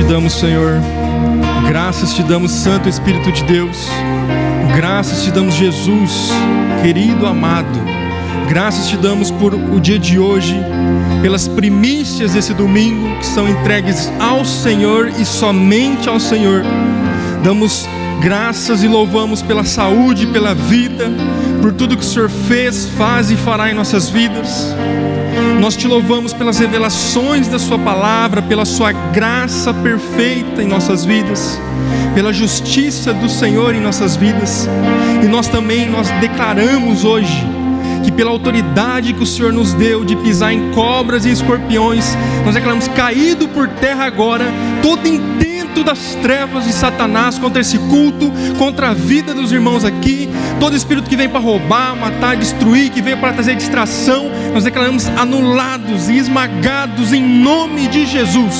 damos, Senhor. Graças te damos, Santo Espírito de Deus. Graças te damos, Jesus, querido, amado. Graças te damos por o dia de hoje, pelas primícias desse domingo que são entregues ao Senhor e somente ao Senhor. Damos graças e louvamos pela saúde, pela vida, por tudo que o Senhor fez, faz e fará em nossas vidas. Nós te louvamos pelas revelações da sua palavra, pela sua graça perfeita em nossas vidas, pela justiça do Senhor em nossas vidas. E nós declaramos hoje que pela autoridade que o Senhor nos deu de pisar em cobras e escorpiões, nós declaramos caído por terra agora todo intento das trevas de Satanás contra esse culto, contra a vida dos irmãos aqui. Todo espírito que vem para roubar, matar, destruir, que veio para trazer distração, nós declaramos anulados e esmagados em nome de Jesus.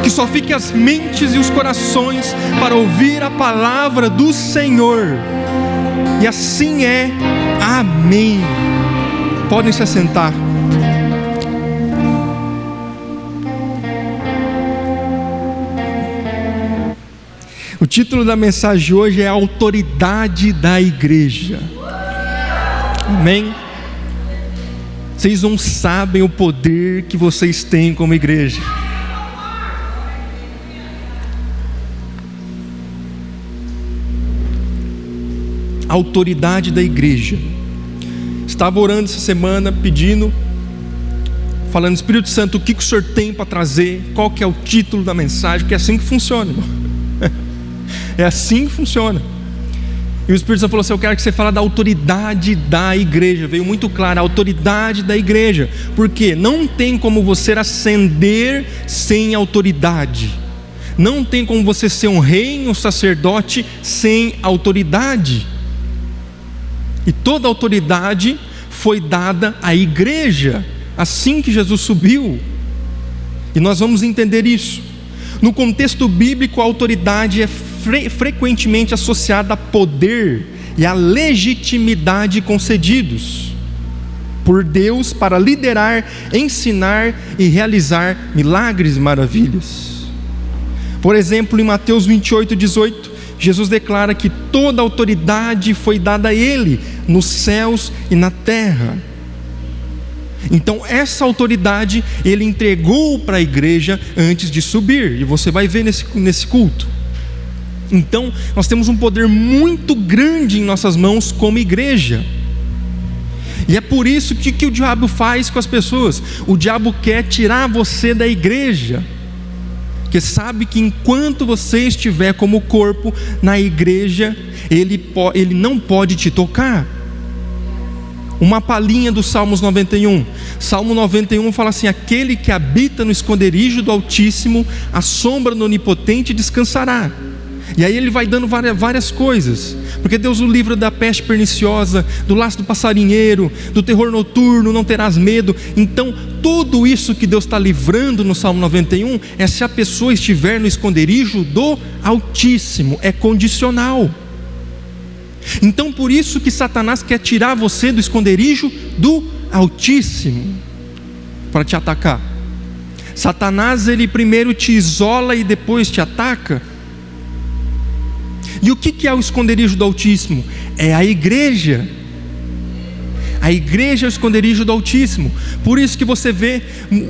Que só fiquem as mentes e os corações para ouvir a palavra do Senhor. E assim é. Amém. Podem se assentar. O título da mensagem de hoje é a autoridade da igreja. Amém? Vocês não sabem o poder que vocês têm como igreja. A autoridade da igreja. Estava orando essa semana, pedindo, falando: Espírito Santo, o que o Senhor tem para trazer? Qual que é o título da mensagem? Porque é assim que funciona, irmão. É assim que funciona. E o Espírito Santo falou assim: eu quero que você fale da autoridade da igreja. Veio muito claro, a autoridade da igreja. Porque não tem como você ascender sem autoridade. Não tem como você ser um rei, um sacerdote sem autoridade. E toda a autoridade foi dada à igreja, assim que Jesus subiu. E nós vamos entender isso. No contexto bíblico, a autoridade é frequentemente associada a poder e a legitimidade concedidos por Deus para liderar, ensinar e realizar milagres e maravilhas. Por exemplo, em Mateus 28:18, Jesus declara que toda a autoridade foi dada a Ele, nos céus e na terra. Então essa autoridade Ele entregou para a igreja antes de subir, e você vai ver nesse culto. Então nós temos um poder muito grande em nossas mãos como igreja. E é por isso que o diabo faz com as pessoas. O diabo quer tirar você da igreja, porque sabe que enquanto você estiver como corpo na igreja, ele não pode te tocar. Uma palhinha do Salmos 91. Salmo 91 fala assim: aquele que habita no esconderijo do Altíssimo, à sombra do Onipotente descansará. E aí ele vai dando várias coisas, porque Deus o livra da peste perniciosa, do laço do passarinheiro, do terror noturno, não terás medo. Então tudo isso que Deus está livrando no Salmo 91 é se a pessoa estiver no esconderijo do Altíssimo, é condicional. Então por isso que Satanás quer tirar você do esconderijo do Altíssimo, para te atacar. Satanás, ele primeiro te isola e depois te ataca. E o que é o esconderijo do Altíssimo? É a igreja. A igreja é o esconderijo do Altíssimo. Por isso que você vê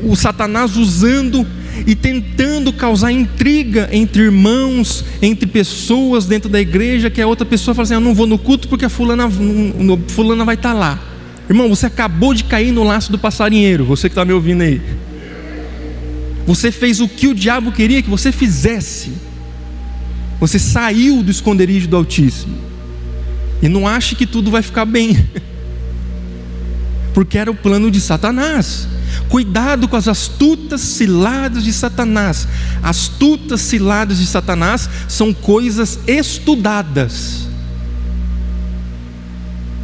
o Satanás usando e tentando causar intriga entre irmãos, entre pessoas dentro da igreja, que a outra pessoa fala assim: eu não vou no culto porque a fulana vai estar lá. Irmão, você acabou de cair no laço do passarinheiro. Você que está me ouvindo aí, você fez o que o diabo queria que você fizesse. Você saiu do esconderijo do Altíssimo. E não ache que tudo vai ficar bem, porque era o plano de Satanás. Cuidado com as astutas ciladas de Satanás. Astutas ciladas de Satanás são coisas estudadas.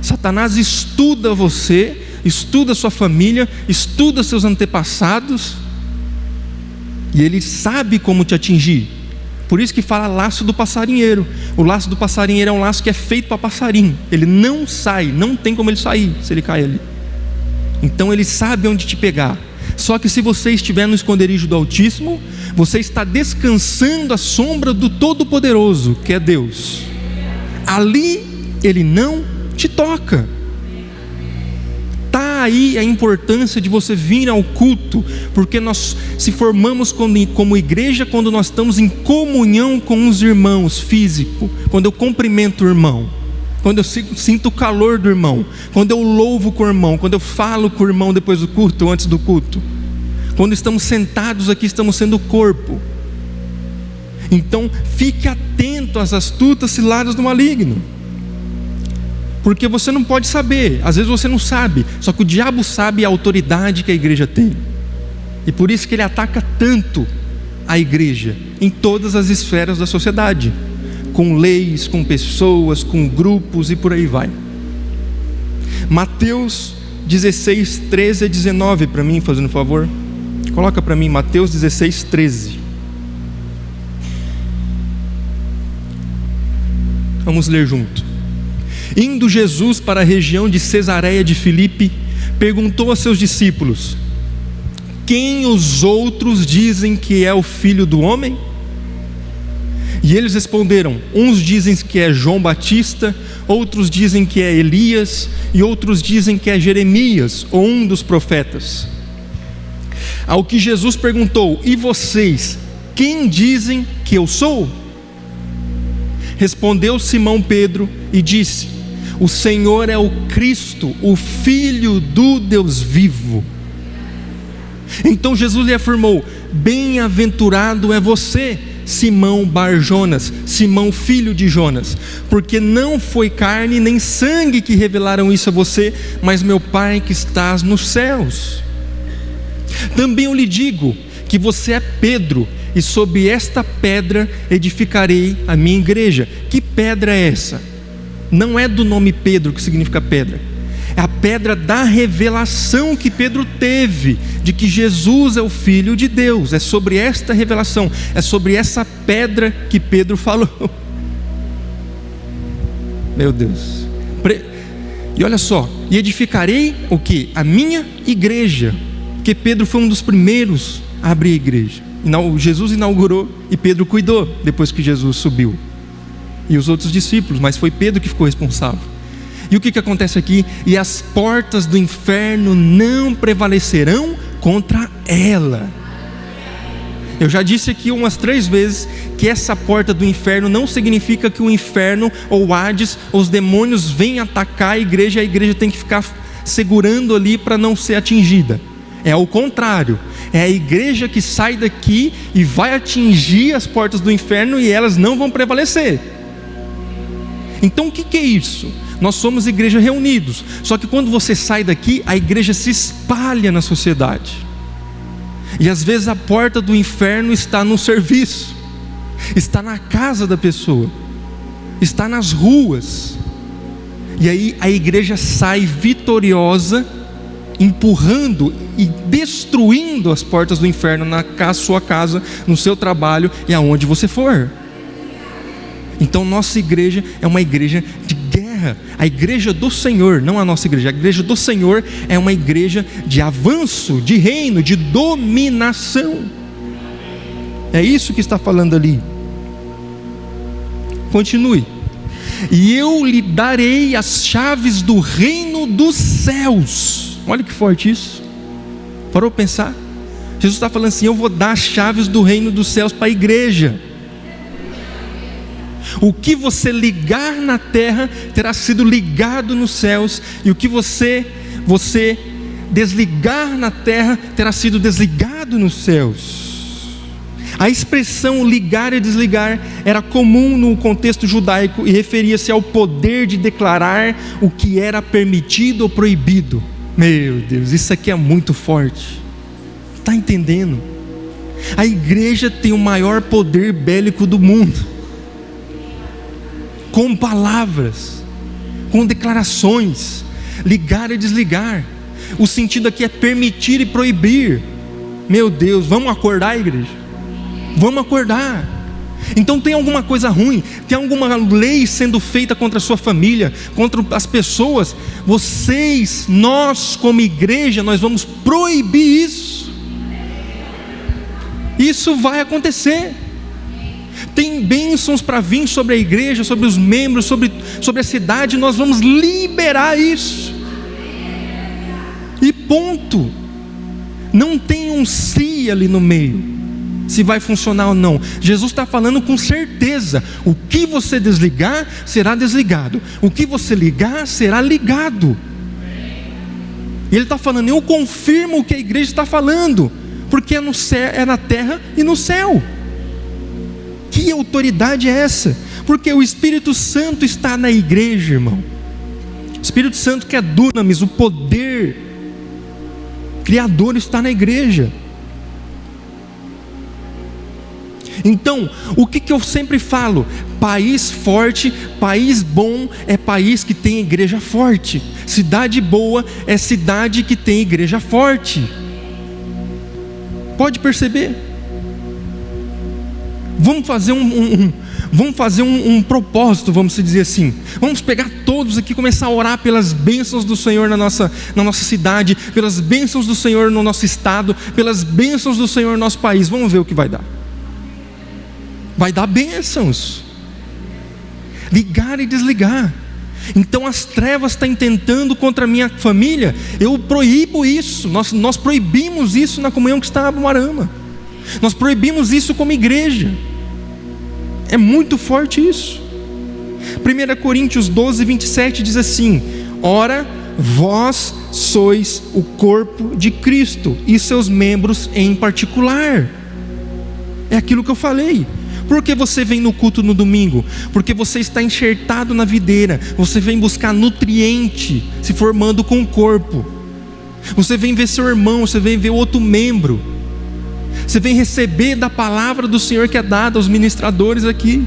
Satanás estuda você, estuda sua família, estuda seus antepassados, e ele sabe como te atingir. Por isso que fala laço do passarinheiro. O laço do passarinheiro é um laço que é feito para passarinho. Ele não sai, não tem como ele sair se ele cair ali. Então ele sabe onde te pegar. Só que se você estiver no esconderijo do Altíssimo, você está descansando à sombra do Todo-Poderoso, que é Deus. Ali Ele não te toca. Está aí a importância de você vir ao culto, porque nós se formamos como igreja quando nós estamos em comunhão com os irmãos, físico, quando eu cumprimento o irmão, quando eu sinto o calor do irmão, quando eu louvo com o irmão, quando eu falo com o irmão depois do culto ou antes do culto, quando estamos sentados aqui, estamos sendo corpo. Então fique atento às astutas ciladas do maligno, porque você não pode saber, às vezes você não sabe, só que o diabo sabe a autoridade que a igreja tem, e por isso que ele ataca tanto a igreja, em todas as esferas da sociedade, com leis, com pessoas, com grupos e por aí vai. Mateus 16, 13 a 19, para mim, fazendo um favor, coloca para mim, Mateus 16, 13. Vamos ler junto. Indo Jesus para a região de Cesareia de Filipe, perguntou a seus discípulos: quem os outros dizem que é o Filho do Homem? E eles responderam: uns dizem que é João Batista, outros dizem que é Elias, e outros dizem que é Jeremias, ou um dos profetas. Ao que Jesus perguntou: e vocês, quem dizem que eu sou? Respondeu Simão Pedro e disse: o Senhor é o Cristo, o Filho do Deus vivo. Então Jesus lhe afirmou: bem-aventurado é você, Simão Bar-Jonas, Simão filho de Jonas, porque não foi carne nem sangue que revelaram isso a você, mas meu Pai que estás nos céus. Também eu lhe digo que você é Pedro, e sobre esta pedra edificarei a minha igreja. Que pedra é essa? Não é do nome Pedro que significa pedra, é a pedra da revelação que Pedro teve, de que Jesus é o Filho de Deus. É sobre esta revelação, é sobre essa pedra que Pedro falou. Meu Deus. E olha só, e edificarei o que? A minha igreja, porque Pedro foi um dos primeiros a abrir a igreja. Jesus inaugurou e Pedro cuidou, depois que Jesus subiu, e os outros discípulos, mas foi Pedro que ficou responsável. E o que acontece aqui? E as portas do inferno não prevalecerão contra ela. Eu já disse aqui umas 3 vezes que essa porta do inferno não significa que o inferno ou o Hades ou os demônios vêm atacar a igreja tem que ficar segurando ali para não ser atingida. É o contrário, é a igreja que sai daqui e vai atingir as portas do inferno e elas não vão prevalecer. Então o que é isso? Nós somos igreja reunidos, só que quando você sai daqui, a igreja se espalha na sociedade, e às vezes a porta do inferno está no serviço, está na casa da pessoa, está nas ruas, e aí a igreja sai vitoriosa, empurrando e destruindo as portas do inferno na sua casa, no seu trabalho e aonde você for. Então nossa igreja é uma igreja de guerra. A igreja do Senhor, não a nossa igreja, a igreja do Senhor é uma igreja de avanço, de reino, de dominação. É isso que está falando ali. Continue. E eu lhe darei as chaves do reino dos céus. Olha que forte isso. Parou para pensar? Jesus está falando assim: eu vou dar as chaves do reino dos céus para a igreja. O que você ligar na terra terá sido ligado nos céus, e o que você desligar na terra terá sido desligado nos céus. A expressão ligar e desligar era comum no contexto judaico e referia-se ao poder de declarar o que era permitido ou proibido. Meu Deus, isso aqui é muito forte. Está entendendo? A igreja tem o maior poder bélico do mundo, com palavras, com declarações, ligar e desligar. O sentido aqui é permitir e proibir. Meu Deus, vamos acordar, igreja? Vamos acordar. Então tem alguma coisa ruim, tem alguma lei sendo feita contra a sua família, contra as pessoas. Nós como igreja, nós vamos proibir isso. Isso vai acontecer. Tem bênçãos para vir sobre a igreja, sobre os membros, sobre a cidade. Nós vamos liberar isso. E ponto. Não tem um se ali no meio, se vai funcionar ou não. Jesus está falando com certeza: o que você desligar, será desligado. O que você ligar, será ligado. E Ele está falando: eu confirmo o que a igreja está falando, porque é no céu, é na terra e no céu. Que autoridade é essa? Porque o Espírito Santo está na igreja, irmão. O Espírito Santo, que é dunamis, o poder criador, está na igreja. Então, o que eu sempre falo? País forte, país bom é país que tem igreja forte. Cidade boa é cidade que tem igreja forte. Pode perceber? Vamos fazer um propósito, vamos dizer assim. Vamos pegar todos aqui e começar a orar pelas bênçãos do Senhor na nossa cidade, pelas bênçãos do Senhor no nosso estado, pelas bênçãos do Senhor no nosso país. Vamos ver o que vai dar. Vai dar bênçãos. Ligar e desligar. Então as trevas estão intentando contra a minha família. Eu proíbo isso. Nós proibimos isso na comunhão que está em Abumarama. Nós proibimos isso como igreja. É muito forte isso. 1 Coríntios 12, 27 diz assim: ora, vós sois o corpo de Cristo, e seus membros em particular. É aquilo que eu falei. Por que você vem no culto no domingo? Porque você está enxertado na videira. Você vem buscar nutriente, se formando com o corpo. Você vem ver seu irmão, você vem ver outro membro. Você vem receber da palavra do Senhor que é dada aos ministradores aqui.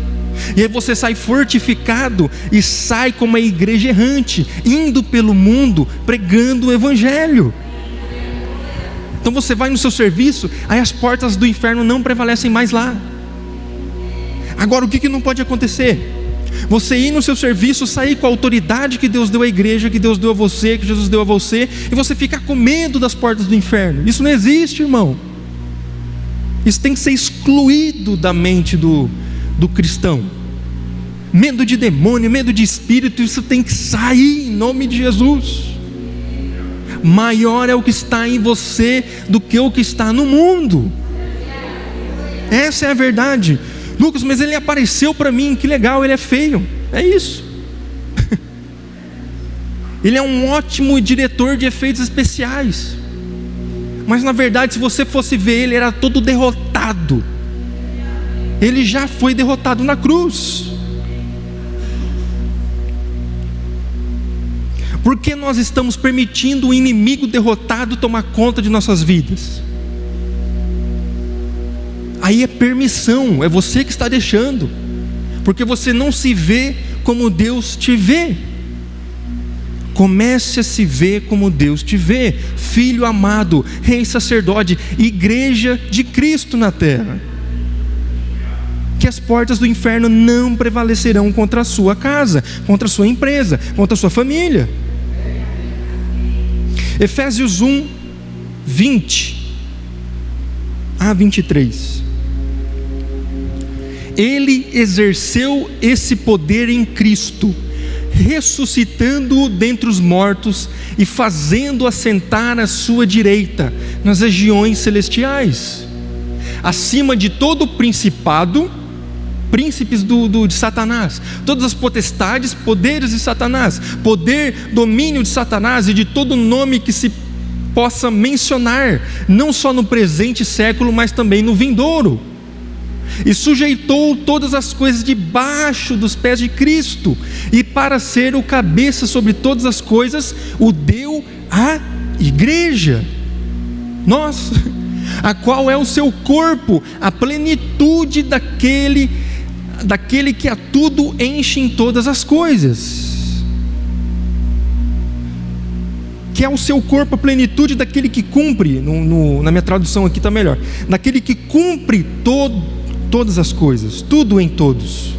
E aí você sai fortificado e sai como uma igreja errante, indo pelo mundo pregando o evangelho. Então você vai no seu serviço, aí as portas do inferno não prevalecem mais lá. Agora, o que não pode acontecer? Você ir no seu serviço, sair com a autoridade que Deus deu à igreja, que Deus deu a você, que Jesus deu a você, e você ficar com medo das portas do inferno. Isso não existe, irmão. Isso tem que ser excluído da mente do cristão. Medo de demônio, medo de espírito, isso tem que sair em nome de Jesus. Maior é o que está em você do que o que está no mundo. Essa é a verdade. Lucas, mas ele apareceu para mim, que legal, ele é feio. É isso. Ele é um ótimo diretor de efeitos especiais. Mas na verdade, se você fosse ver, ele era todo derrotado. Ele já foi derrotado na cruz. Por que nós estamos permitindo o inimigo derrotado tomar conta de nossas vidas? Aí é permissão, é você que está deixando. Porque você não se vê como Deus te vê. Comece a se ver como Deus te vê, filho amado, rei sacerdote, igreja de Cristo na terra. Que as portas do inferno não prevalecerão contra a sua casa, contra a sua empresa, contra a sua família. Efésios 1, 20 a 23. Ele exerceu esse poder em Cristo, ressuscitando-o dentre os mortos e fazendo-o assentar à sua direita nas regiões celestiais, acima de todo principado, príncipes de Satanás, todas as potestades, poderes de Satanás, poder, domínio de Satanás e de todo nome que se possa mencionar, não só no presente século, mas também no vindouro. E sujeitou todas as coisas debaixo dos pés de Cristo, e para ser o cabeça sobre todas as coisas, o deu à igreja, nós, a qual é o seu corpo, a plenitude daquele que a tudo enche em todas as coisas. Que é o seu corpo, a plenitude daquele que cumpre, na minha tradução aqui está melhor, daquele que cumpre todas as coisas, tudo em todos.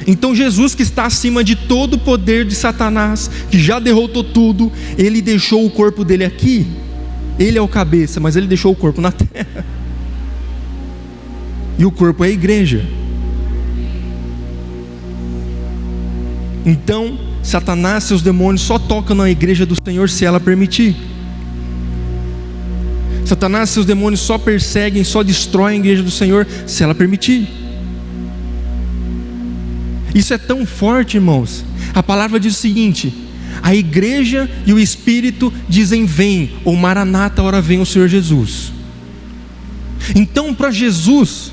Então Jesus, que está acima de todo o poder de Satanás, que já derrotou tudo, Ele deixou o corpo dele aqui. Ele é o cabeça, mas Ele deixou o corpo na terra. E o corpo é a igreja. Então Satanás e seus demônios só tocam na igreja do Senhor se ela permitir. Satanás e seus demônios só perseguem, só destroem a igreja do Senhor se ela permitir. Isso é tão forte, irmãos. A palavra diz o seguinte: a igreja e o Espírito dizem vem, ou Maranata, ora vem o Senhor Jesus. Então para Jesus,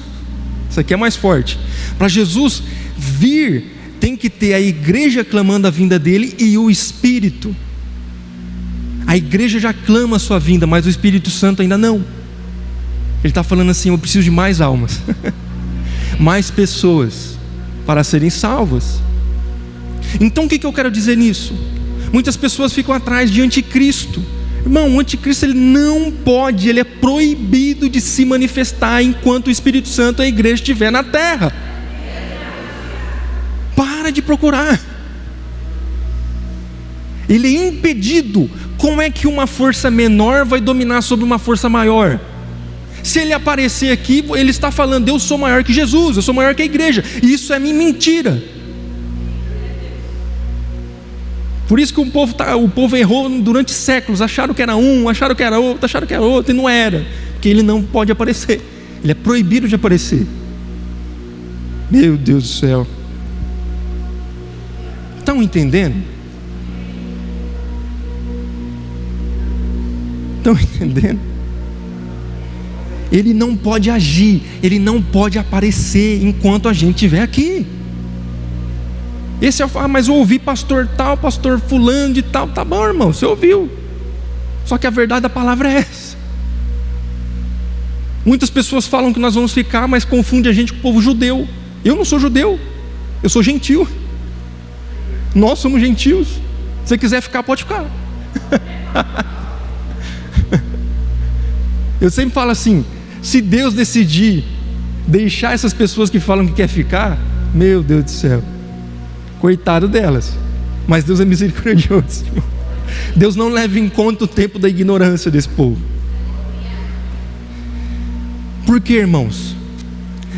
isso aqui é mais forte, para Jesus vir, tem que ter a igreja clamando a vinda dele e o Espírito. A igreja já clama a sua vinda, mas o Espírito Santo ainda não. Ele está falando assim: eu preciso de mais almas, mais pessoas para serem salvas. Então o que eu quero dizer nisso? Muitas pessoas ficam atrás de anticristo. Irmão, o anticristo ele não pode, ele é proibido de se manifestar enquanto o Espírito Santo e a igreja estiver na terra. Para de procurar. Ele é impedido. Como é que uma força menor vai dominar sobre uma força maior? Se ele aparecer aqui, ele está falando: eu sou maior que Jesus, eu sou maior que a igreja. E isso é mentira. Por isso que o povo errou durante séculos. Acharam que era um, acharam que era outro, e não era. Porque ele não pode aparecer. Ele é proibido de aparecer. Meu Deus do céu. Estão entendendo? Estão entendendo? Ele não pode agir, ele não pode aparecer enquanto a gente estiver aqui. Esse é o mas eu ouvi pastor tal, pastor fulano de tal. Tá bom, irmão, você ouviu. Só que a verdade da palavra é essa. Muitas pessoas falam que nós vamos ficar, mas confunde a gente com o povo judeu. Eu não sou judeu, eu sou gentil. Nós somos gentios. Se você quiser ficar, pode ficar. Eu sempre falo assim: se Deus decidir deixar essas pessoas que falam que quer ficar, meu Deus do céu, coitado delas. Mas Deus é misericordioso. Deus não leva em conta o tempo da ignorância desse povo. Por quê, irmãos?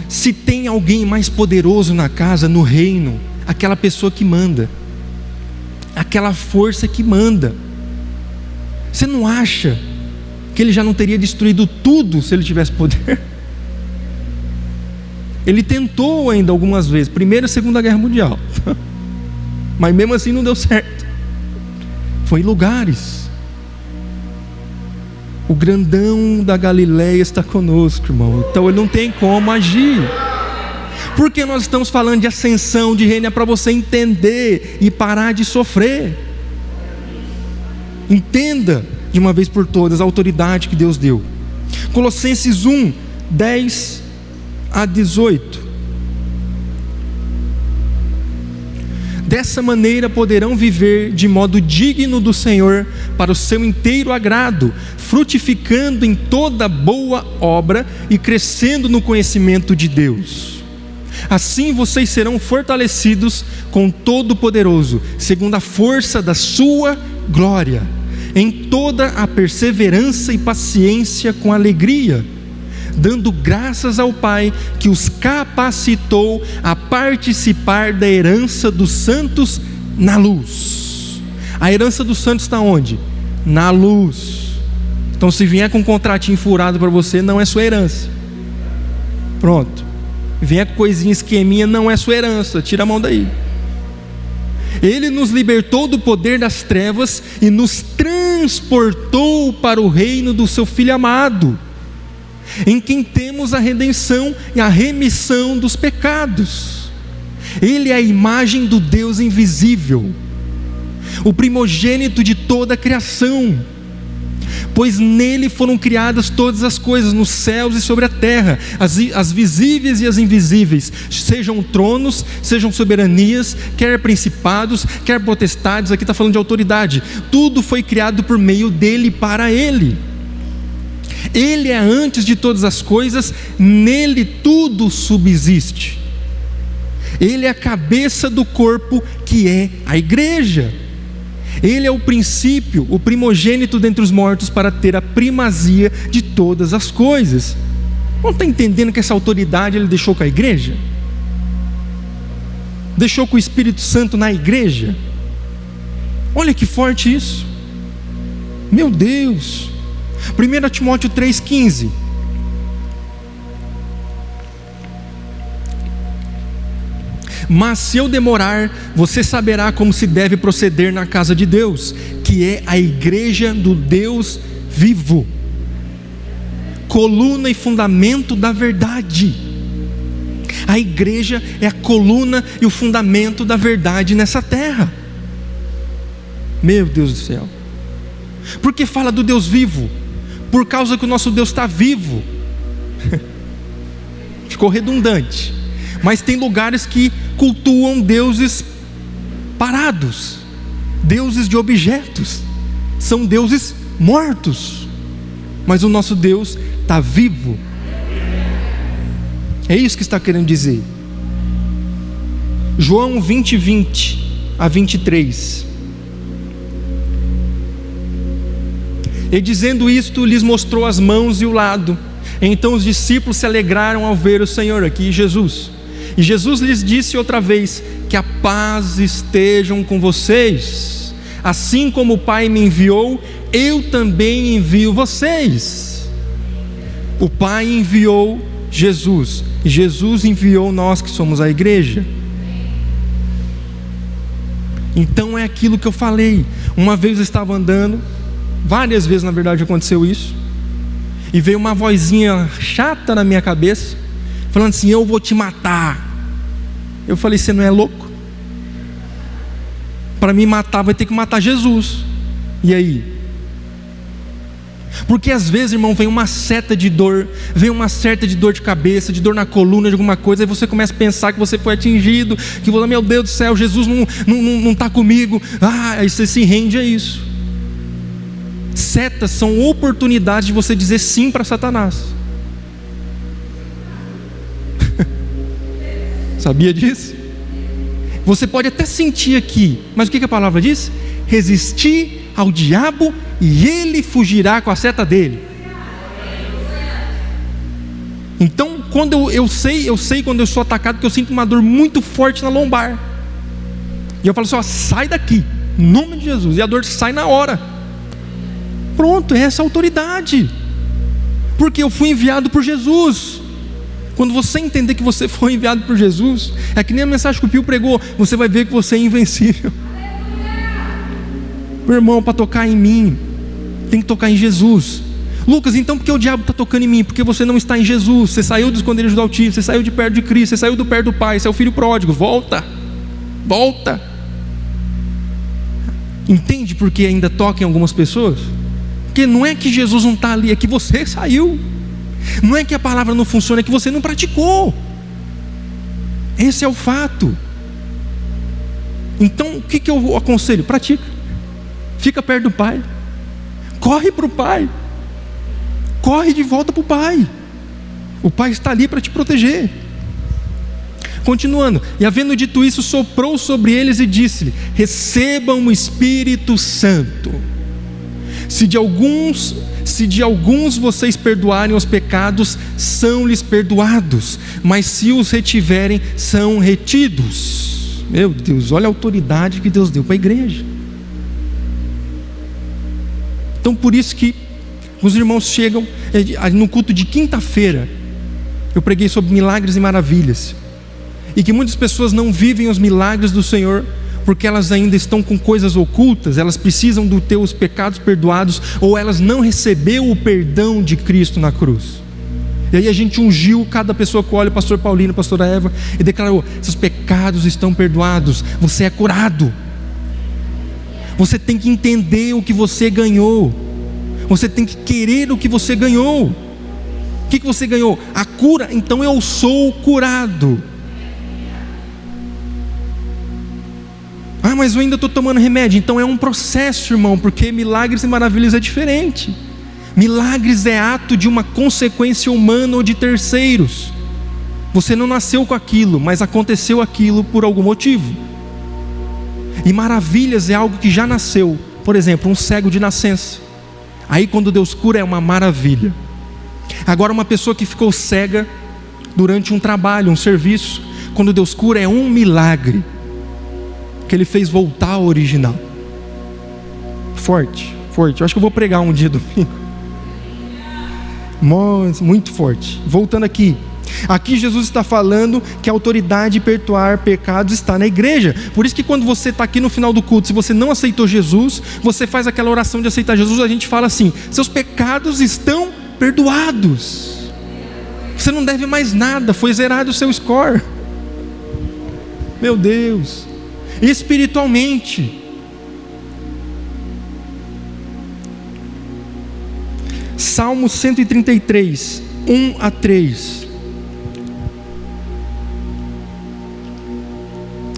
Se tem alguém mais poderoso na casa, no reino, aquela pessoa que manda, aquela força que manda, você não acha que ele já não teria destruído tudo se ele tivesse poder? Ele tentou ainda algumas vezes, Primeira e Segunda Guerra Mundial, mas mesmo assim não deu certo. Foi em lugares. O grandão da Galileia está conosco, irmão. Então ele não tem como agir. Porque nós estamos falando de ascensão, de reino, é para você entender e parar de sofrer. Entenda de uma vez por todas a autoridade que Deus deu. Colossenses 1, 10 a 18. Dessa maneira poderão viver de modo digno do Senhor, para o seu inteiro agrado, frutificando em toda boa obra e crescendo no conhecimento de Deus. Assim vocês serão fortalecidos com Todo-Poderoso, segundo a força da sua glória, em toda a perseverança e paciência com alegria, dando graças ao Pai que os capacitou a participar da herança dos santos na luz. A herança dos santos está onde? Na luz. Então se vier com um contratinho furado para você, não é sua herança. Pronto. Vier com coisinha esqueminha, não é sua herança, tira a mão daí. Ele nos libertou do poder das trevas e nos transportou para o reino do seu Filho amado, em quem temos a redenção e a remissão dos pecados. Ele é a imagem do Deus invisível, o primogênito de toda a criação, pois nele foram criadas todas as coisas, nos céus e sobre a terra, as visíveis e as invisíveis, sejam tronos, sejam soberanias, quer principados, quer potestades. Aqui está falando de autoridade. Tudo foi criado por meio dele e para ele. Ele é antes de todas as coisas, nele tudo subsiste. Ele é a cabeça do corpo, que é a igreja. Ele é o princípio, o primogênito dentre os mortos, para ter a primazia de todas as coisas. Não está entendendo que essa autoridade ele deixou com a igreja? Deixou com o Espírito Santo na igreja? Olha que forte isso. Meu Deus. 1 Timóteo 3,15. Mas se eu demorar, você saberá como se deve proceder na casa de Deus, que é a igreja do Deus vivo, coluna e fundamento da verdade. A igreja é a coluna e o fundamento da verdade nessa terra. Meu Deus do céu. Por que fala do Deus vivo? Por causa que o nosso Deus está vivo. Ficou redundante. Mas tem lugares que cultuam deuses parados, deuses de objetos, são deuses mortos. Mas o nosso Deus está vivo. É isso que está querendo dizer. João 20, 20-23. E dizendo isto, lhes mostrou as mãos e o lado. Então os discípulos se alegraram ao ver o Senhor, aqui Jesus. E Jesus lhes disse outra vez: que a paz estejam com vocês. Assim como o Pai me enviou, eu também envio vocês. O Pai enviou Jesus, e Jesus enviou nós que somos a igreja. Então é aquilo que eu falei. Uma vez eu estava andando, várias vezes na verdade aconteceu isso, e veio uma vozinha chata na minha cabeça, falando assim: eu vou te matar. Eu falei: você não é louco? Para me matar vai ter que matar Jesus. E aí? Porque às vezes, irmão, vem uma seta de dor, vem uma certa de dor de cabeça, de dor na coluna, de alguma coisa, e você começa a pensar que você foi atingido, que você, meu Deus do céu, Jesus não está comigo. Aí você se rende a isso. Setas são oportunidades de você dizer sim para Satanás. Sabia disso? Você pode até sentir aqui, mas o que a palavra diz? Resistir ao diabo e ele fugirá com a seta dele. Então, quando eu sei quando eu sou atacado, porque eu sinto uma dor muito forte na lombar. E eu falo assim: ó, sai daqui, em nome de Jesus. E a dor sai na hora. Pronto, é essa autoridade. Porque eu fui enviado por Jesus. Quando você entender que você foi enviado por Jesus, é que nem a mensagem que o Pio pregou, você vai ver que você é invencível. Meu irmão, para tocar em mim, tem que tocar em Jesus. Lucas, então por que o diabo está tocando em mim? Porque você não está em Jesus. Você saiu do esconderijo do Altíssimo, você saiu de perto de Cristo, você saiu do perto do Pai, você é o filho pródigo. Volta. Entende por que ainda toca em algumas pessoas? Porque não é que Jesus não está ali, é que você saiu. Não é que a palavra não funciona, é que você não praticou. Esse é o fato. Então o que eu aconselho? Pratica. Fica perto do Pai. Corre para o Pai. Corre de volta para o Pai. O Pai está ali para te proteger. Continuando: e havendo dito isso, soprou sobre eles e disse-lhe: recebam o Espírito Santo. Se de alguns vocês perdoarem os pecados, são-lhes perdoados, mas se os retiverem, são retidos. Meu Deus, olha a autoridade que Deus deu para a igreja. Então por isso que os irmãos chegam no culto de quinta-feira, eu preguei sobre milagres e maravilhas, e que muitas pessoas não vivem os milagres do Senhor, porque elas ainda estão com coisas ocultas, elas precisam ter os pecados perdoados, ou elas não receberam o perdão de Cristo na cruz. E aí a gente ungiu cada pessoa que olha, o pastor Paulino, a pastora Eva, e declarou: seus pecados estão perdoados, você é curado. Você tem que entender o que você ganhou, você tem que querer o que você ganhou. O que você ganhou? A cura. Então eu sou curado. Mas eu ainda estou tomando remédio. Então é um processo, irmão, porque milagres e maravilhas é diferente. Milagres é ato de uma consequência humana ou de terceiros. Você não nasceu com aquilo, mas aconteceu aquilo por algum motivo. E maravilhas é algo que já nasceu. Por exemplo, um cego de nascença. Aí quando Deus cura é uma maravilha. Agora uma pessoa que ficou cega durante um trabalho, um serviço, quando Deus cura é um milagre, que Ele fez voltar ao original. Forte, forte. Eu acho que eu vou pregar um dia domingo. Muito forte. Voltando aqui Jesus está falando que a autoridade de perdoar pecados está na igreja. Por isso que quando você está aqui no final do culto, se você não aceitou Jesus, você faz aquela oração de aceitar Jesus, a gente fala assim: seus pecados estão perdoados, você não deve mais nada, foi zerado o seu score. Meu Deus. Espiritualmente, Salmo 133, 1-3.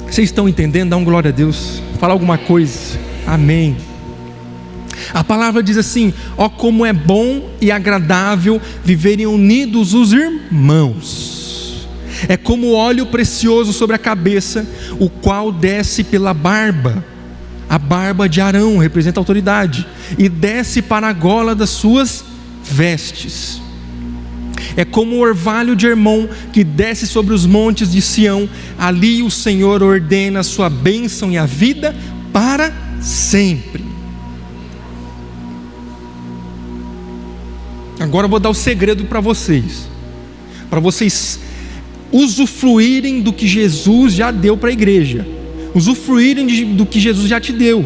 Vocês estão entendendo? Dá um glória a Deus. Fala alguma coisa. Amém. A palavra diz assim: ó, como é bom e agradável viverem unidos os irmãos. É como óleo precioso sobre a cabeça, o qual desce pela barba. A barba de Arão representa a autoridade, e desce para a gola das suas vestes. É como o orvalho de Hermon que desce sobre os montes de Sião. Ali o Senhor ordena a sua bênção e a vida para sempre. Agora eu vou dar o segredo para vocês usufruírem do que Jesus já deu para a igreja, usufruírem do que Jesus já te deu.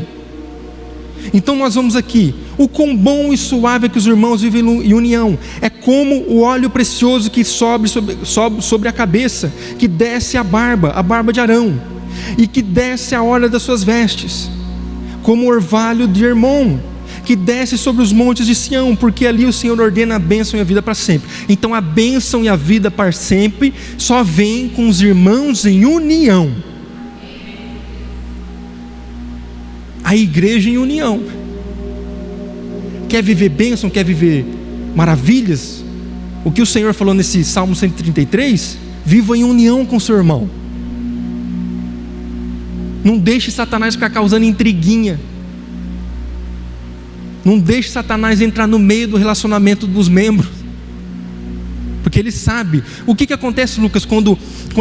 Então nós vamos aqui: o quão bom e suave é que os irmãos vivem em união. É como o óleo precioso que sobe sobre a cabeça, que desce a barba de Arão, e que desce a orla das suas vestes, como o orvalho de Hermon, que desce sobre os montes de Sião, porque ali o Senhor ordena a bênção e a vida para sempre. Então a bênção e a vida para sempre só vem com os irmãos em união. A igreja em união. Quer viver bênção? Quer viver maravilhas? O que o Senhor falou nesse Salmo 133? Viva em união com seu irmão. Não deixe Satanás ficar causando intriguinha. Não deixe Satanás entrar no meio do relacionamento dos membros, porque ele sabe. O que acontece, Lucas, quando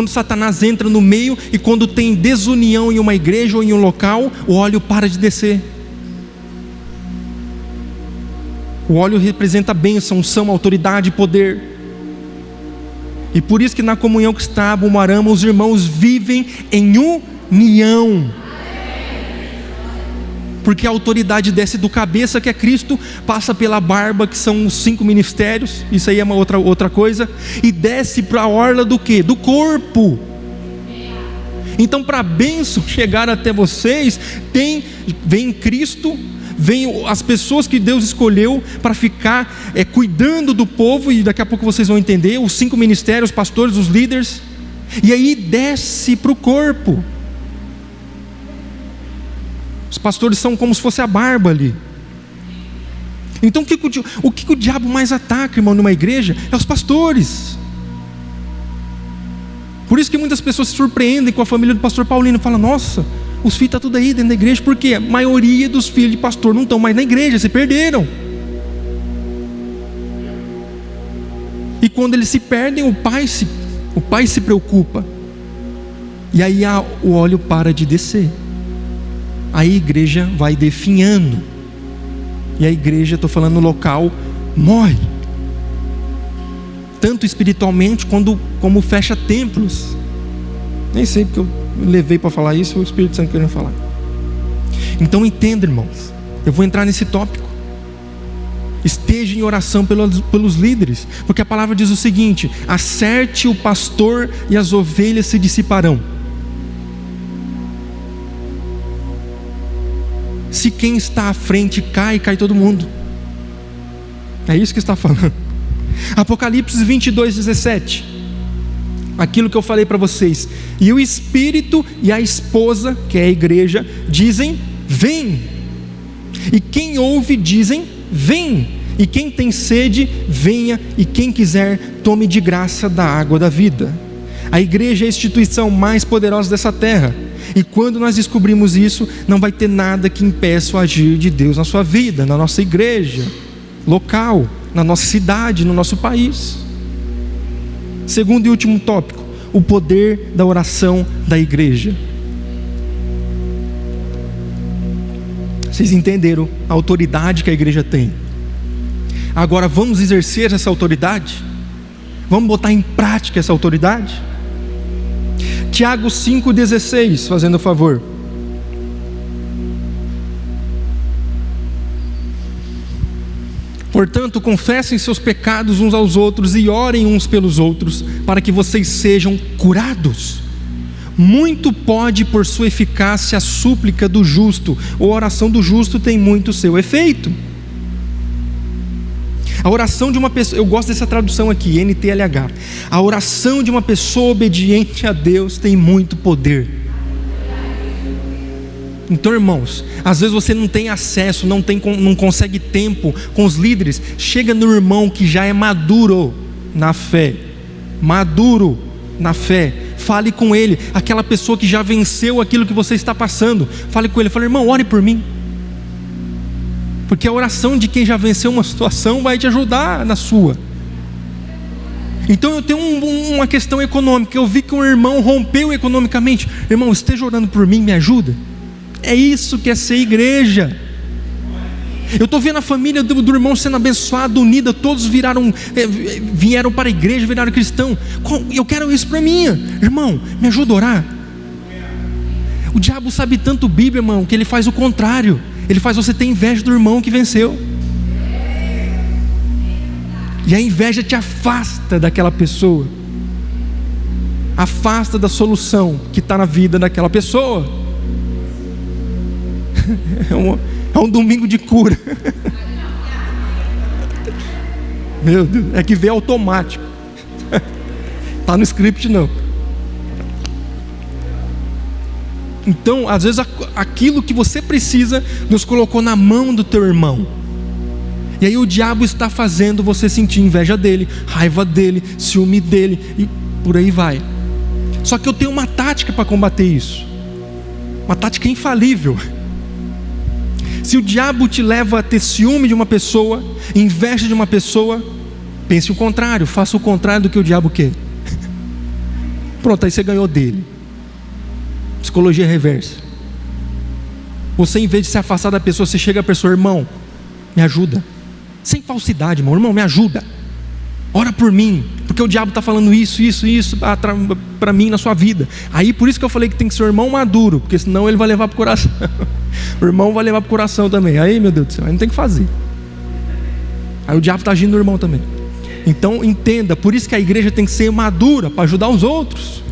Satanás entra no meio e quando tem desunião em uma igreja ou em um local? O óleo para de descer. O óleo representa a bênção, unção, autoridade e poder. E por isso que na comunhão que está Abumarama, os irmãos vivem em união. Porque a autoridade desce do cabeça, que é Cristo, passa pela barba, que são os 5 ministérios, isso aí é uma outra coisa, e desce para a orla do quê? Do corpo. Então, para a bênção chegar até vocês, vem Cristo, vem as pessoas que Deus escolheu para ficar cuidando do povo, e daqui a pouco vocês vão entender, os 5 ministérios, os pastores, os líderes, e aí desce para o corpo. Os pastores são como se fosse a barba ali. Então o que o diabo mais ataca, irmão, numa igreja? É os pastores. Por isso que muitas pessoas se surpreendem com a família do pastor Paulino. Falam: nossa, os filhos estão tudo aí dentro da igreja. Porque a maioria dos filhos de pastor não estão mais na igreja, se perderam. E quando eles se perdem, o pai se preocupa. E aí o óleo para de descer. Aí a igreja vai definhando. E a igreja, estou falando no local, morre. Tanto espiritualmente como fecha templos. Nem sei porque eu levei para falar isso, o Espírito Santo querendo falar. Então entenda, irmãos, eu vou entrar nesse tópico. Esteja em oração pelos líderes, porque a palavra diz o seguinte: acerte o pastor e as ovelhas se dissiparão. Se quem está à frente cai todo mundo. É isso que está falando. Apocalipse 22:17. Aquilo que eu falei para vocês. E o Espírito e a esposa, que é a igreja, dizem: vem. E quem ouve dizem: vem. E quem tem sede, venha, e quem quiser, tome de graça da água da vida. A igreja é a instituição mais poderosa dessa terra. E quando nós descobrimos isso, não vai ter nada que impeça o agir de Deus na sua vida, na nossa igreja local, na nossa cidade, no nosso país. Segundo e último tópico, o poder da oração da igreja. Vocês entenderam a autoridade que a igreja tem. Agora vamos exercer essa autoridade? Vamos botar em prática essa autoridade? Tiago 5,16, fazendo favor. Portanto, confessem seus pecados uns aos outros e orem uns pelos outros, para que vocês sejam curados. Muito pode por sua eficácia a súplica do justo, ou a oração do justo tem muito seu efeito. A oração de uma pessoa, eu gosto dessa tradução aqui, NTLH. A oração de uma pessoa obediente a Deus tem muito poder. Então, irmãos, às vezes você não tem acesso, não consegue tempo com os líderes. Chega no irmão que já é maduro na fé. Maduro na fé. Fale com ele, aquela pessoa que já venceu aquilo que você está passando. Fale com ele, fale, irmão, ore por mim. Porque a oração de quem já venceu uma situação vai te ajudar na sua. Então eu tenho uma questão econômica. Eu vi que um irmão rompeu economicamente. Irmão, esteja orando por mim, me ajuda. É isso que é ser igreja. Eu estou vendo a família do irmão sendo abençoada, unida. Todos vieram para a igreja, viraram cristão. Eu quero isso para mim. Irmão, me ajuda a orar. O diabo sabe tanto Bíblia, irmão, que ele faz o contrário. Ele faz você ter inveja do irmão que venceu. E a inveja te afasta daquela pessoa. Afasta da solução que está na vida daquela pessoa. É um domingo de cura. Meu Deus, é que vê automático. Está no script não. Então, às vezes aquilo que você precisa, Deus colocou na mão do teu irmão. E aí o diabo está fazendo você sentir inveja dele, raiva dele, ciúme dele, e por aí vai. Só que eu tenho uma tática para combater isso. Uma tática infalível. Se o diabo te leva a ter ciúme de uma pessoa, inveja de uma pessoa, pense o contrário, faça o contrário do que o diabo quer. Pronto, aí você ganhou dele. Psicologia reversa. Você, em vez de se afastar da pessoa, você chega à pessoa, irmão, me ajuda. Sem falsidade, irmão, me ajuda. Ora por mim, porque o diabo está falando isso para mim na sua vida. Aí por isso que eu falei que tem que ser um irmão maduro, porque senão ele vai levar para o coração. O irmão vai levar para o coração também. Aí, meu Deus do céu, aí não tem o que fazer. Aí o diabo está agindo no irmão também. Então entenda, por isso que a igreja tem que ser madura para ajudar os outros.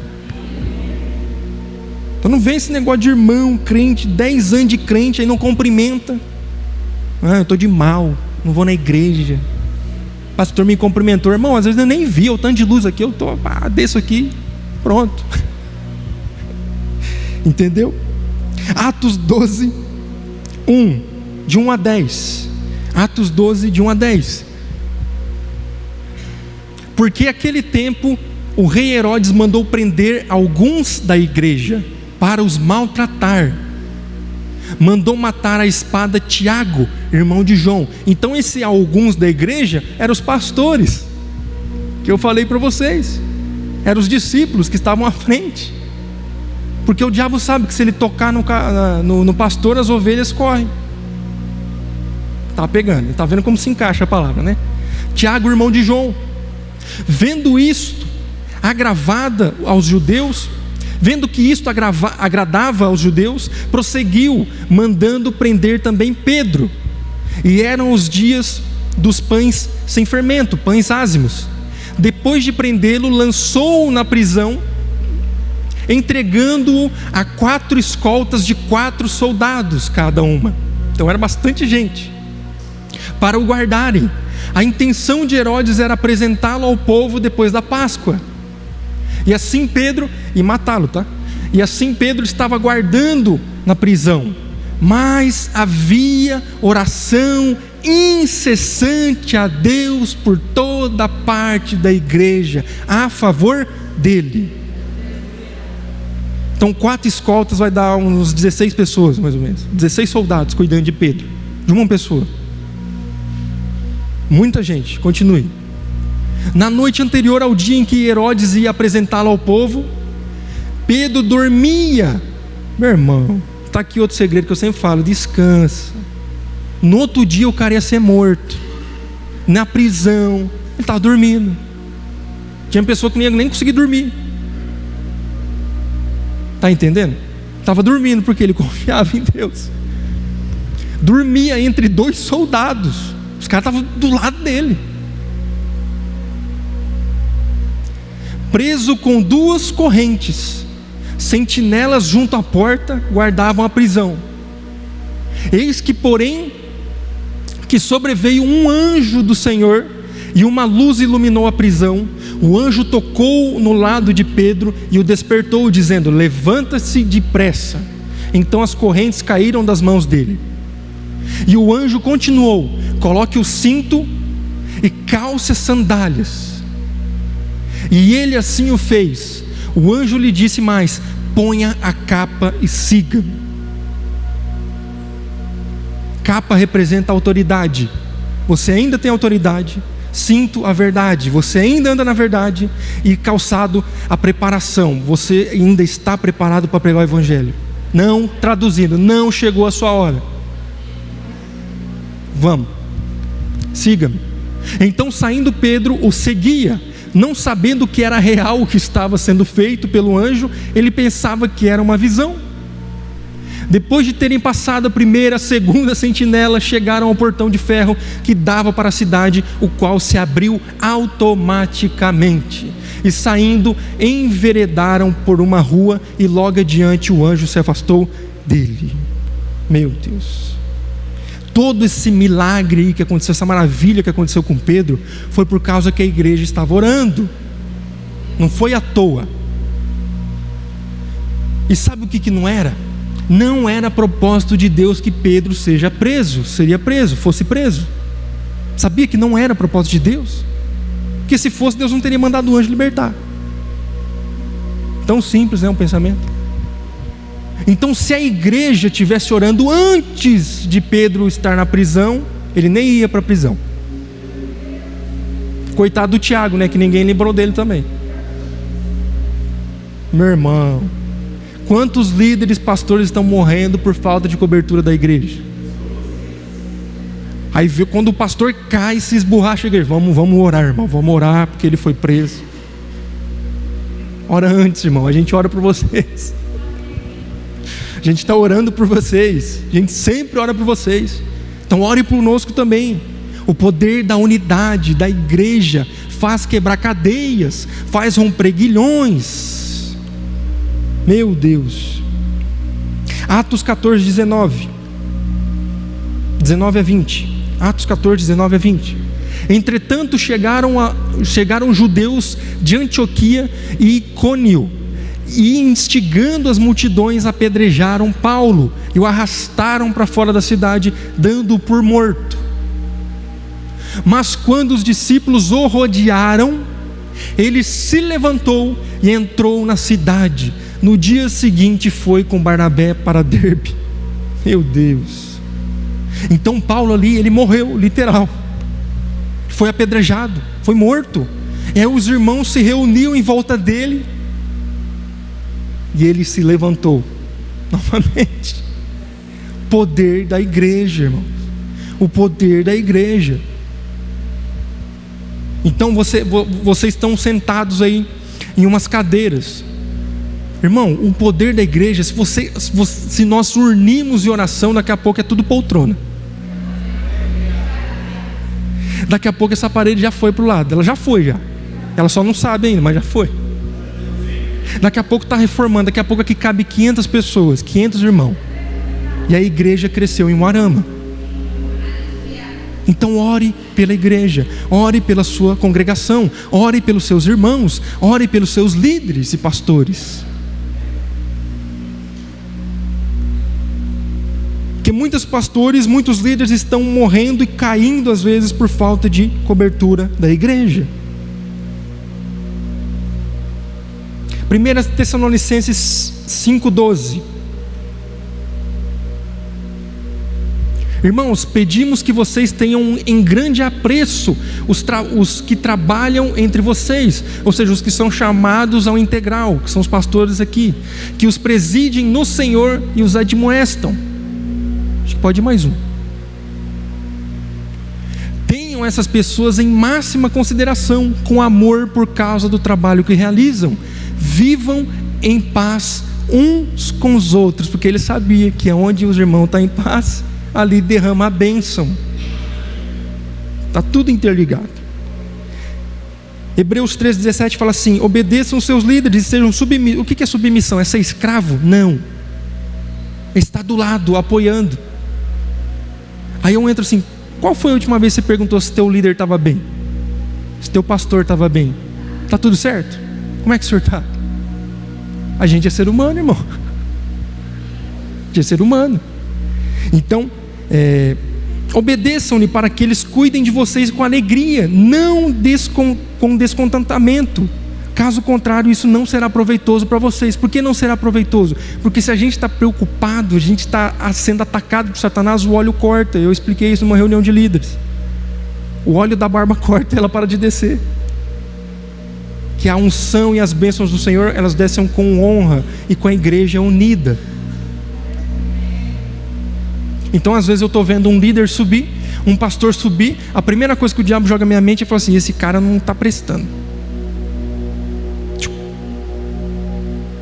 Então não vem esse negócio de irmão, crente, 10 anos de crente, aí não cumprimenta. Eu estou de mal, não vou na igreja. O pastor me cumprimentou, irmão, às vezes eu nem vi o tanto de luz aqui, eu estou, desço aqui, pronto. Entendeu? Atos 12, de 1 a 10. Atos 12, de 1 a 10. Porque aquele tempo o rei Herodes mandou prender alguns da igreja para os maltratar. Mandou matar à espada Tiago, irmão de João. Então esse alguns da igreja eram os pastores que eu falei para vocês. Eram os discípulos que estavam à frente. Porque o diabo sabe que se ele tocar no pastor, as ovelhas correm. Está pegando, está vendo como se encaixa a palavra, né? Tiago, irmão de João. Vendo isto agravada aos judeus, vendo que isto agradava aos judeus, prosseguiu, mandando prender também Pedro. E eram os dias dos pães sem fermento, pães ázimos. Depois de prendê-lo, lançou-o na prisão, entregando-o a 4 escoltas de 4 soldados cada uma. Então era bastante gente para o guardarem. A intenção de Herodes era apresentá-lo ao povo depois da Páscoa. E assim Pedro, e matá-lo, tá? E assim Pedro estava guardando na prisão. Mas havia oração incessante a Deus por toda parte da igreja, a favor dele. Então 4 escoltas vai dar uns 16 pessoas, mais ou menos. 16 soldados cuidando de Pedro, de uma pessoa. Muita gente, continue. Na noite anterior ao dia em que Herodes ia apresentá-lo ao povo, Pedro dormia. Meu irmão, está aqui outro segredo que eu sempre falo: descansa. No outro dia o cara ia ser morto, na prisão, ele estava dormindo. Tinha pessoa que não ia nem conseguir dormir. Está entendendo? Estava dormindo porque ele confiava em Deus. Dormia entre 2 soldados. Os caras estavam do lado dele. Preso com 2 correntes, sentinelas junto à porta guardavam a prisão. Eis que, porém, que sobreveio um anjo do Senhor, e uma luz iluminou a prisão. O anjo tocou no lado de Pedro e o despertou, dizendo: levanta-se depressa. Então as correntes caíram das mãos dele. E o anjo continuou: coloque o cinto e calce as sandálias. E ele assim o fez. O anjo lhe disse mais: ponha a capa e siga-me. Capa representa autoridade. Você ainda tem autoridade. Cinto, a verdade, você ainda anda na verdade. E calçado, a preparação, você ainda está preparado para pregar o evangelho. Não, traduzindo, não chegou a sua hora. Vamos, siga-me. Então, saindo, Pedro o seguia, não sabendo que era real o que estava sendo feito pelo anjo. Ele pensava que era uma visão. Depois de terem passado a primeira, a segunda sentinela, chegaram ao portão de ferro que dava para a cidade, o qual se abriu automaticamente. E saindo, enveredaram por uma rua, e logo adiante o anjo se afastou dele. Meu Deus! Todo esse milagre aí que aconteceu, essa maravilha que aconteceu com Pedro, foi por causa que a igreja estava orando. Não foi à toa. E sabe o que não era? Não era propósito de Deus que Pedro seria preso. Fosse preso. Sabia que não era propósito de Deus? Porque se fosse, Deus não teria mandado o anjo libertar. Tão simples, né, um pensamento. Então, se a igreja estivesse orando antes de Pedro estar na prisão, ele nem ia para a prisão. Coitado do Tiago, né, que ninguém lembrou dele também. Meu irmão, quantos líderes, pastores estão morrendo por falta de cobertura da igreja? Aí quando o pastor cai, se esborracha a igreja: vamos orar, irmão, vamos orar porque ele foi preso. Ora antes, irmão, a gente ora por vocês. A gente está orando por vocês, a gente sempre ora por vocês. Então ore conosco também. O poder da unidade da igreja faz quebrar cadeias, faz romper grilhões. Meu Deus. Atos 14, 19 a 20. Atos 14, 19 a 20. Entretanto chegaram judeus de Antioquia e Icônio, e instigando as multidões, apedrejaram Paulo e o arrastaram para fora da cidade, dando-o por morto. Mas quando os discípulos o rodearam, ele se levantou e entrou na cidade. No dia seguinte foi com Barnabé para Derbe. Meu Deus. Então Paulo ali, ele morreu, literal. Foi apedrejado, foi morto. E aí os irmãos se reuniam em volta dele, e ele se levantou novamente. Poder da igreja, irmãos. O poder da igreja. Então vocês estão sentados aí em umas cadeiras. Irmão, o poder da igreja, se nós unirmos em oração, daqui a pouco é tudo poltrona. Daqui a pouco essa parede já foi para o lado. Ela já foi já. Ela só não sabe ainda, mas já foi. Daqui a pouco está reformando. Daqui a pouco aqui cabe 500 pessoas, 500 irmãos. E a igreja cresceu em Umuarama. Então ore pela igreja, ore pela sua congregação, ore pelos seus irmãos, ore pelos seus líderes e pastores. Porque muitos pastores, muitos líderes estão morrendo e caindo às vezes por falta de cobertura da igreja. 1 Tessalonicenses 5,12. Irmãos, pedimos que vocês tenham em grande apreço os que trabalham entre vocês, ou seja, os que são chamados ao integral, que são os pastores aqui, que os presidem no Senhor e os admoestam. Acho que pode ir mais um. Tenham essas pessoas em máxima consideração, com amor por causa do trabalho que realizam. Vivam em paz uns com os outros, porque ele sabia que onde os irmãos estão em paz, ali derrama a bênção. Está tudo interligado. Hebreus 3,17 fala assim: obedeçam os seus líderes e sejam submissos. O que é submissão? É ser escravo? Não. É estar do lado, apoiando. Aí eu entro assim: qual foi a última vez que você perguntou se teu líder estava bem? Se teu pastor estava bem? Está tudo certo? Como é que o senhor está? A gente é ser humano, irmão. A gente é ser humano. Então, obedeçam-lhe para que eles cuidem de vocês com alegria, não com descontentamento. Caso contrário, isso não será proveitoso para vocês. Por que não será proveitoso? Porque se a gente está preocupado, a gente está sendo atacado por Satanás, o óleo corta. Eu expliquei isso numa reunião de líderes. O óleo da barba corta, ela para de descer. Que a unção e as bênçãos do Senhor, elas descem com honra e com a igreja unida. Então às vezes eu estou vendo um líder subir, um pastor subir, a primeira coisa que o diabo joga na minha mente é falar assim: esse cara não está prestando.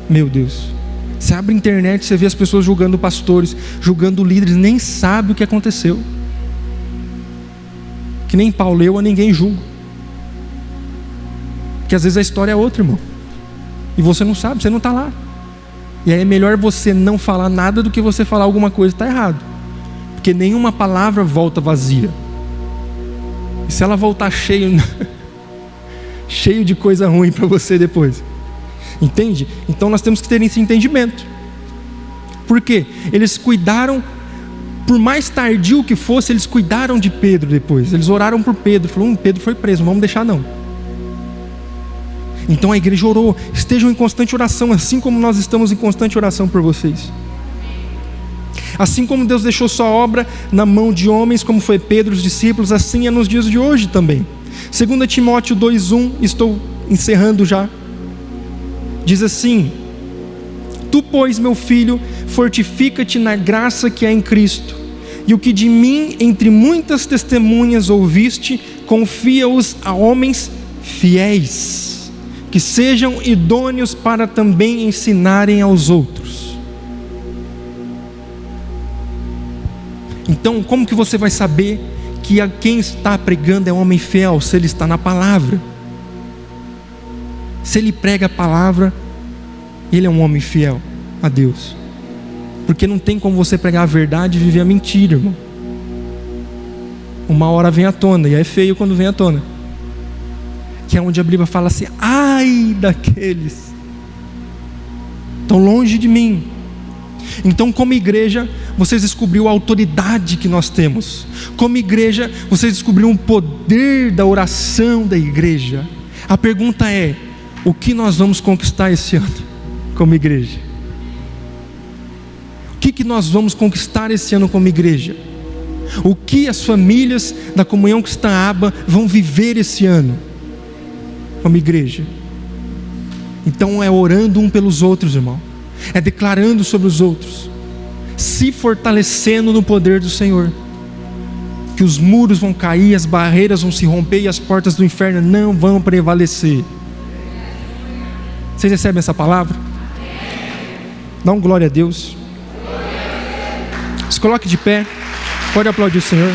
Meu Deus, você abre a internet, você vê as pessoas julgando pastores, julgando líderes, nem sabe o que aconteceu. Que nem Paulo, eu a ninguém julgo. Porque às vezes a história é outra, irmão, e você não sabe, você não está lá. E aí é melhor você não falar nada do que você falar alguma coisa que está errado. Porque nenhuma palavra volta vazia. E se ela voltar cheio de coisa ruim para você depois? Entende? Então nós temos que ter esse entendimento. Por quê? Eles cuidaram, por mais tardio que fosse, eles cuidaram de Pedro depois. Eles oraram por Pedro. Falaram: Pedro foi preso, não vamos deixar não. Então a igreja orou. Estejam em constante oração, assim como nós estamos em constante oração por vocês. Assim como Deus deixou sua obra na mão de homens, como foi Pedro e os discípulos, assim é nos dias de hoje também. 2 Timóteo 2,1, estou encerrando já. Diz assim: tu, pois, meu filho, fortifica-te na graça que há em Cristo, e o que de mim, entre muitas testemunhas, ouviste, confia-os a homens fiéis, que sejam idôneos para também ensinarem aos outros. Então, como que você vai saber que a quem está pregando é um homem fiel? Se ele está na palavra. Se ele prega a palavra, ele é um homem fiel a Deus. Porque não tem como você pregar a verdade e viver a mentira, irmão. Uma hora vem à tona, e é feio quando vem à tona. Que é onde a Bíblia fala assim: ai daqueles, tão longe de mim. Então, como igreja, vocês descobriram a autoridade que nós temos. Como igreja, vocês descobriram o poder da oração da igreja. A pergunta é: o que nós vamos conquistar esse ano como igreja? O que nós vamos conquistar esse ano como igreja? O que as famílias da Comunhão Cristã Aba vão viver esse ano como igreja? Então é orando um pelos outros, irmão. É declarando sobre os outros, se fortalecendo no poder do Senhor, que os muros vão cair, as barreiras vão se romper e as portas do inferno não vão prevalecer. Vocês recebem essa palavra? Dá um glória a Deus. Se coloque de pé. Pode aplaudir o Senhor.